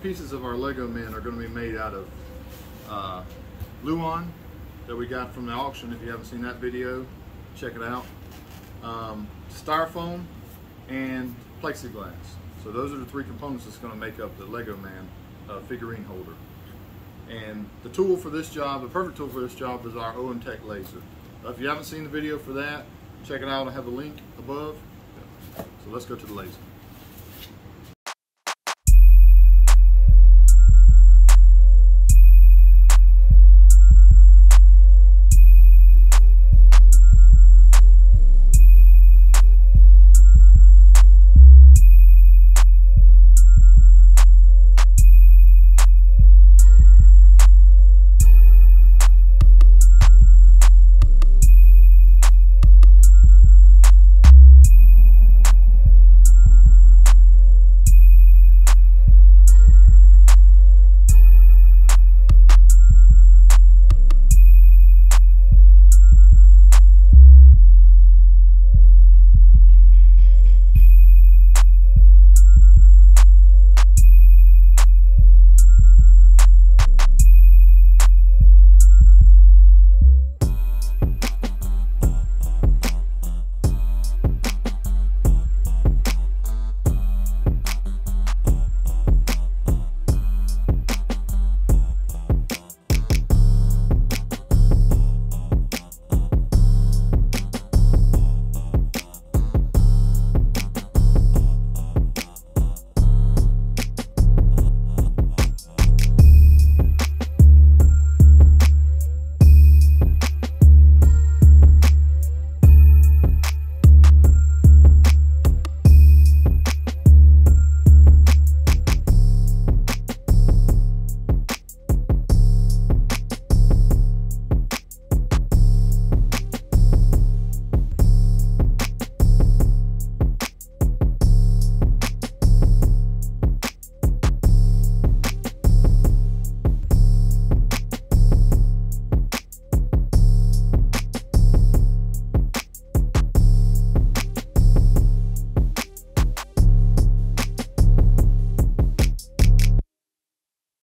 pieces of our Lego men are going to be made out of Luan that we got from the auction. If you haven't seen that video, check it out. Styrofoam and plexiglass. So those are the three components that's going to make up the Lego man figurine holder. And the tool for this job, the perfect tool for this job, is our OMTech laser. If you haven't seen the video for that, check it out. I have a link above. So let's go to the laser.